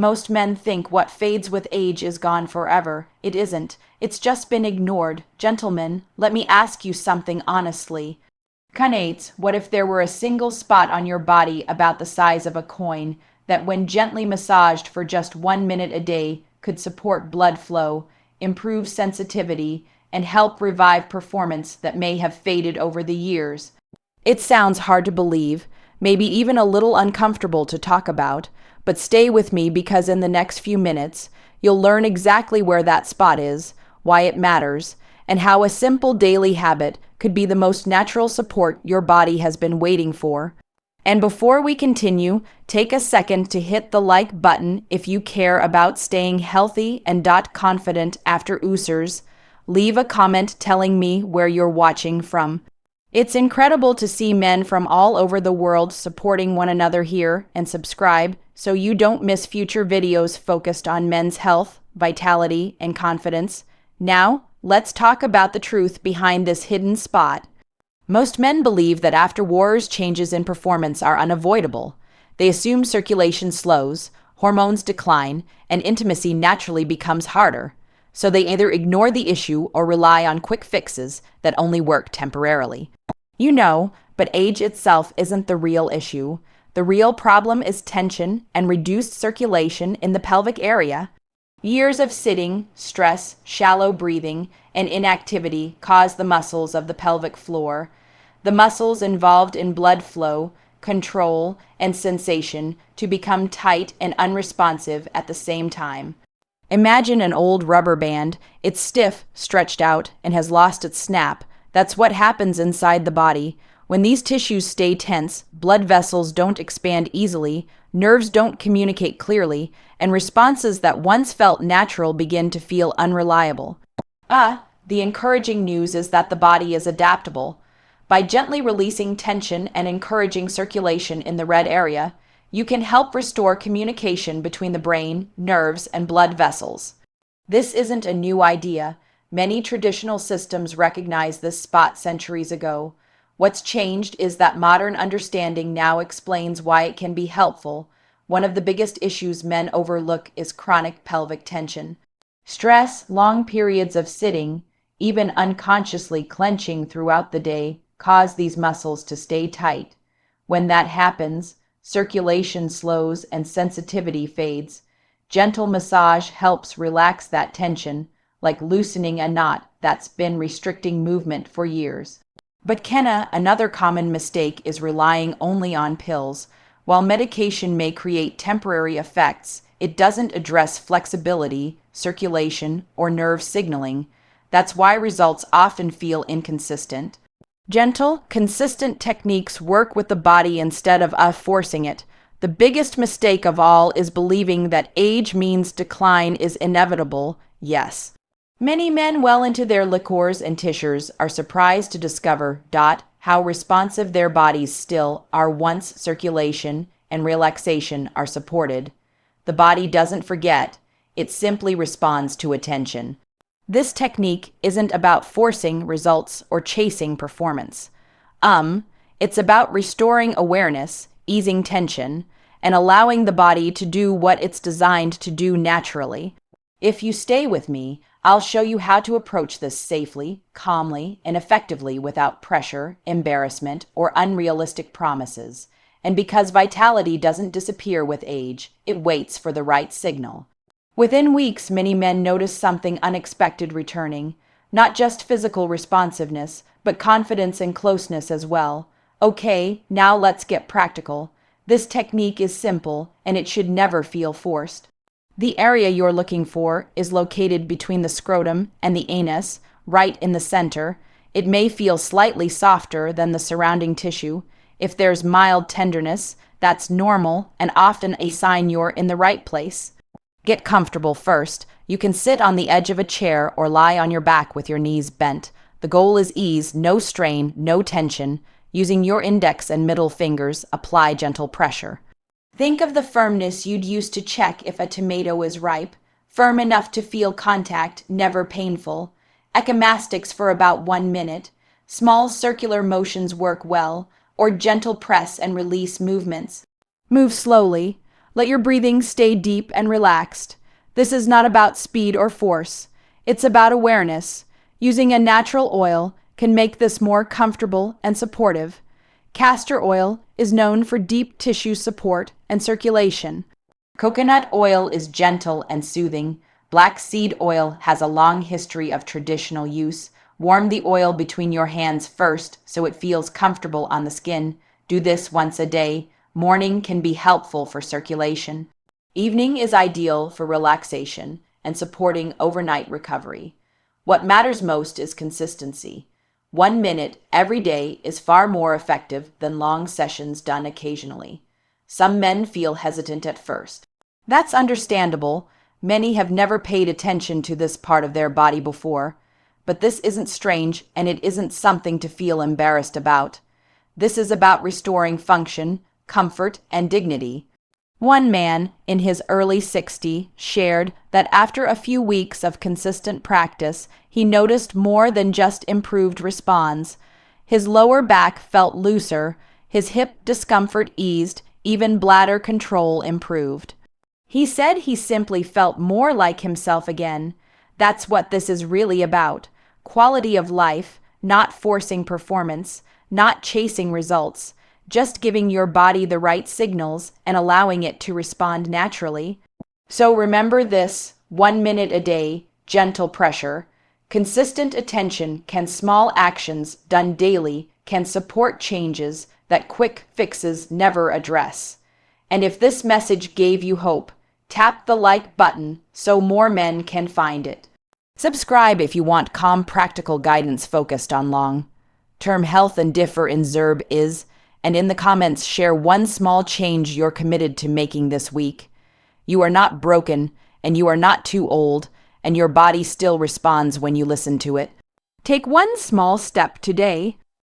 Most men think what fades with age is gone forever. It isn't. It's just been ignored. Gentlemen, let me ask you something honestly. Kanates, what if there were a single spot on your body about the size of a coin that, when gently massaged for just 1 minute a day, could support blood flow, improve sensitivity, and help revive performance that may have faded over the years? It sounds hard to believe, maybe even a little uncomfortable to talk about, but stay with me because in the next few minutes, you'll learn exactly where that spot is, why it matters, and how a simple daily habit could be the most natural support your body has been waiting for. And before we continue, take a second to hit the like button if you care about staying healthy and confident after Users. Leave a comment telling me where you're watching from. It's incredible to see men from all over the world supporting one another here, and subscribe so you don't miss future videos focused on men's health, vitality, and confidence. Now, let's talk about the truth behind this hidden spot. Most men believe that after wars, changes in performance are unavoidable. They assume circulation slows, hormones decline, and intimacy naturally becomes harder. So they either ignore the issue or rely on quick fixes that only work temporarily. You know, but age itself isn't the real issue. The real problem is tension and reduced circulation in the pelvic area. Years of sitting, stress, shallow breathing, and inactivity cause the muscles of the pelvic floor, the muscles involved in blood flow, control, and sensation, to become tight and unresponsive at the same time. Imagine an old rubber band. It's stiff, stretched out, and has lost its snap. That's what happens inside the body. When these tissues stay tense, blood vessels don't expand easily, nerves don't communicate clearly, and responses that once felt natural begin to feel unreliable. The encouraging news is that the body is adaptable. By gently releasing tension and encouraging circulation in the red area, you can help restore communication between the brain, nerves, and blood vessels. This isn't a new idea. Many traditional systems recognized this spot centuries ago. What's changed is that modern understanding now explains why it can be helpful. One of the biggest issues men overlook is chronic pelvic tension. Stress, long periods of sitting, even unconsciously clenching throughout the day, cause these muscles to stay tight. When that happens, circulation slows and sensitivity fades. Gentle massage helps relax that tension, like loosening a knot that's been restricting movement for years. But another common mistake is relying only on pills. While medication may create temporary effects, it doesn't address flexibility, circulation, or nerve signaling. That's why results often feel inconsistent. Gentle, consistent techniques work with the body instead of forcing it. The biggest mistake of all is believing that age means decline is inevitable. Yes. Many men well into their liqueurs and tishers are surprised to discover how responsive their bodies still are once circulation and relaxation are supported. The body doesn't forget, it simply responds to attention. This technique isn't about forcing results or chasing performance. It's about restoring awareness, easing tension, and allowing the body to do what it's designed to do naturally. If you stay with me, I'll show you how to approach this safely, calmly, and effectively without pressure, embarrassment, or unrealistic promises. And because vitality doesn't disappear with age, it waits for the right signal. Within weeks, many men notice something unexpected returning, not just physical responsiveness, but confidence and closeness as well. Okay, now let's get practical. This technique is simple, and it should never feel forced. The area you're looking for is located between the scrotum and the anus, right in the center. It may feel slightly softer than the surrounding tissue. If there's mild tenderness, that's normal and often a sign you're in the right place. Get comfortable first. You can sit on the edge of a chair or lie on your back with your knees bent. The goal is ease, no strain, no tension. Using your index and middle fingers, apply gentle pressure. Think of the firmness you'd use to check if a tomato is ripe. Firm enough to feel contact, never painful. Echomastics for about 1 minute. Small circular motions work well, or gentle press and release movements. Move slowly. Let your breathing stay deep and relaxed. This is not about speed or force. It's about awareness. Using a natural oil can make this more comfortable and supportive. Castor oil is known for deep tissue support and circulation. Coconut oil is gentle and soothing. Black seed oil has a long history of traditional use. Warm the oil between your hands first so it feels comfortable on the skin. Do this once a day. Morning can be helpful for circulation. Evening is ideal for relaxation and supporting overnight recovery. What matters most is consistency. 1 minute every day is far more effective than long sessions done occasionally. Some men feel hesitant at first. That's understandable. Many have never paid attention to this part of their body before. But this isn't strange, and it isn't something to feel embarrassed about. This is about restoring function, comfort, and dignity. One man, in his early 60s, shared that after a few weeks of consistent practice, he noticed more than just improved response. His lower back felt looser, his hip discomfort eased, even bladder control improved. He said he simply felt more like himself again. That's what this is really about. Quality of life, not forcing performance, not chasing results, just giving your body the right signals and allowing it to respond naturally. So remember this: 1 minute a day, gentle pressure. Consistent attention can small actions done daily can support changes that quick fixes never address. And if this message gave you hope, tap the like button so more men can find it. Subscribe if you want calm, practical guidance focused on long-term health and differ in ZERB is, and in the comments share one small change you're committed to making this week. You are not broken, and you are not too old, and your body still responds when you listen to it. Take one small step today.